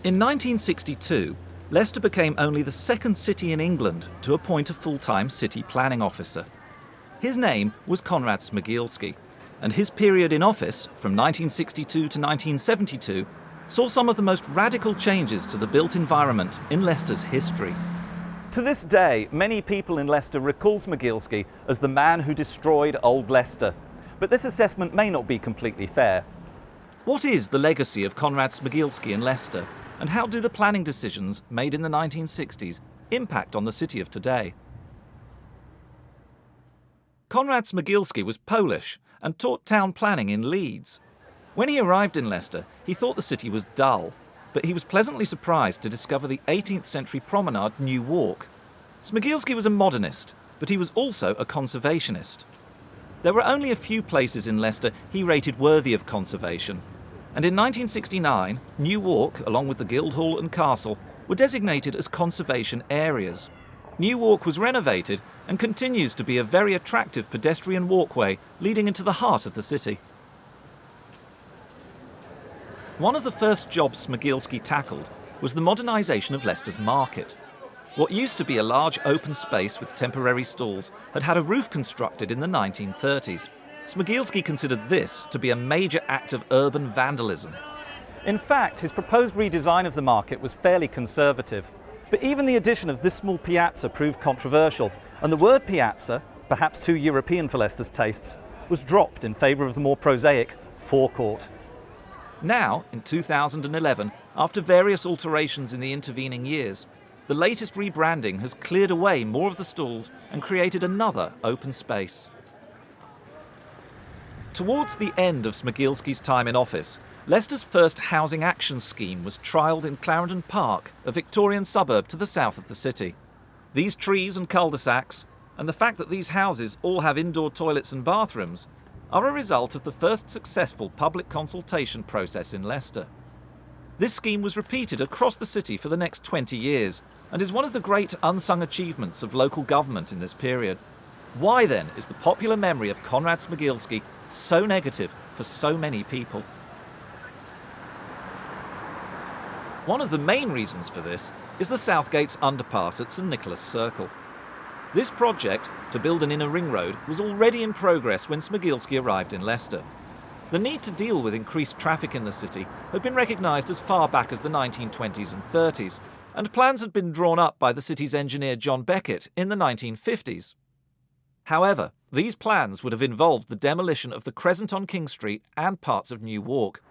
In 1962, Leicester became only the second city in England to appoint a full-time city planning officer. His name was Konrad Smigielski, and his period in office, from 1962 to 1972, saw some of the most radical changes to the built environment in Leicester's history. To this day, many people in Leicester recall Smigielski as the man who destroyed Old Leicester, but this assessment may not be completely fair. What is the legacy of Konrad Smigielski in Leicester, and how do the planning decisions made in the 1960s impact on the city of today? Konrad Smigielski was Polish and taught town planning in Leeds. When he arrived in Leicester, he thought the city was dull, but he was pleasantly surprised to discover the 18th century promenade New Walk. Smigielski was a modernist, but he was also a conservationist. There were only a few places in Leicester he rated worthy of conservation, and in 1969, New Walk, along with the Guildhall and Castle, were designated as conservation areas. New Walk was renovated and continues to be a very attractive pedestrian walkway leading into the heart of the city. One of the first jobs Smigielski tackled was the modernisation of Leicester's Market. What used to be a large open space with temporary stalls had had a roof constructed in the 1930s. Smigielski considered this to be a major act of urban vandalism. In fact, his proposed redesign of the market was fairly conservative. But even the addition of this small piazza proved controversial, and the word piazza, perhaps too European for Leicester's tastes, was dropped in favour of the more prosaic forecourt. Now, in 2011, after various alterations in the intervening years, the latest rebranding has cleared away more of the stalls and created another open space. Towards the end of Smigielski's time in office, Leicester's first housing action scheme was trialled in Clarendon Park, a Victorian suburb to the south of the city. These trees and cul-de-sacs, and the fact that these houses all have indoor toilets and bathrooms, are a result of the first successful public consultation process in Leicester. This scheme was repeated across the city for the next 20 years, and is one of the great unsung achievements of local government in this period. Why then is the popular memory of Konrad Smigielski so negative for so many people? One of the main reasons for this is the Southgate's Underpass at St Nicholas Circle. This project, to build an inner ring road, was already in progress when Smigielski arrived in Leicester. The need to deal with increased traffic in the city had been recognised as far back as the 1920s and 30s, and plans had been drawn up by the city's engineer John Beckett in the 1950s. However, these plans would have involved the demolition of the Crescent on King Street and parts of New Walk.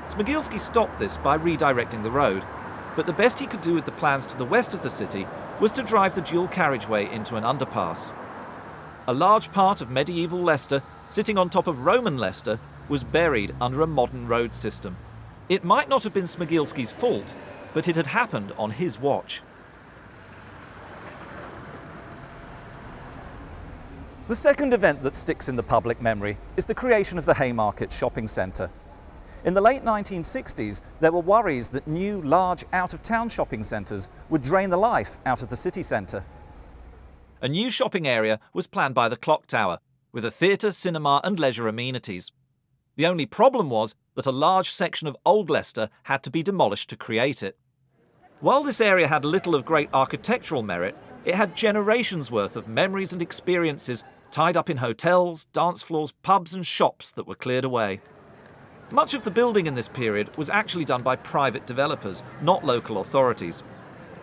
Smigielski stopped this by redirecting the road, but the best he could do with the plans to the west of the city was to drive the dual carriageway into an underpass. A large part of medieval Leicester, sitting on top of Roman Leicester, was buried under a modern road system. It might not have been Smigielski's fault, but it had happened on his watch. The second event that sticks in the public memory is the creation of the Haymarket shopping centre. In the late 1960s, there were worries that new, large, out-of-town shopping centres would drain the life out of the city centre. A new shopping area was planned by the Clock Tower, with a theatre, cinema and leisure amenities. The only problem was that a large section of Old Leicester had to be demolished to create it. While this area had little of great architectural merit, it had generations' worth of memories and experiences tied up in hotels, dance floors, pubs and shops that were cleared away. Much of the building in this period was actually done by private developers, not local authorities.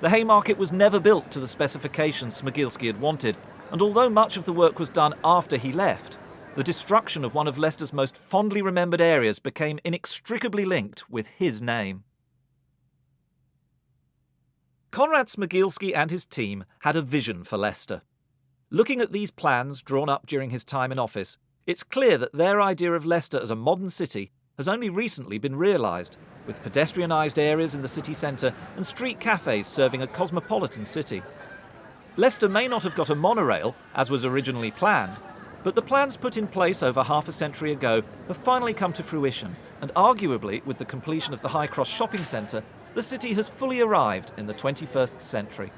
The Haymarket was never built to the specifications Smigielski had wanted, and although much of the work was done after he left, the destruction of one of Leicester's most fondly remembered areas became inextricably linked with his name. Konrad Smigielski and his team had a vision for Leicester. Looking at these plans drawn up during his time in office, it's clear that their idea of Leicester as a modern city has only recently been realised, with pedestrianised areas in the city centre and street cafes serving a cosmopolitan city. Leicester may not have got a monorail, as was originally planned, but the plans put in place over half a century ago have finally come to fruition, and arguably, with the completion of the High Cross shopping centre, the city has fully arrived in the 21st century.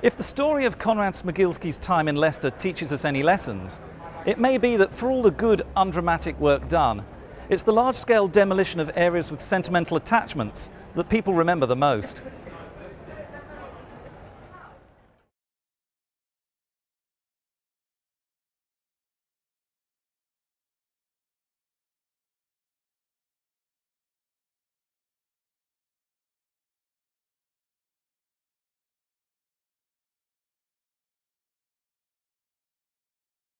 If the story of Konrad Smigielski's time in Leicester teaches us any lessons, it may be that for all the good, undramatic work done, It's the large-scale demolition of areas with sentimental attachments that people remember the most.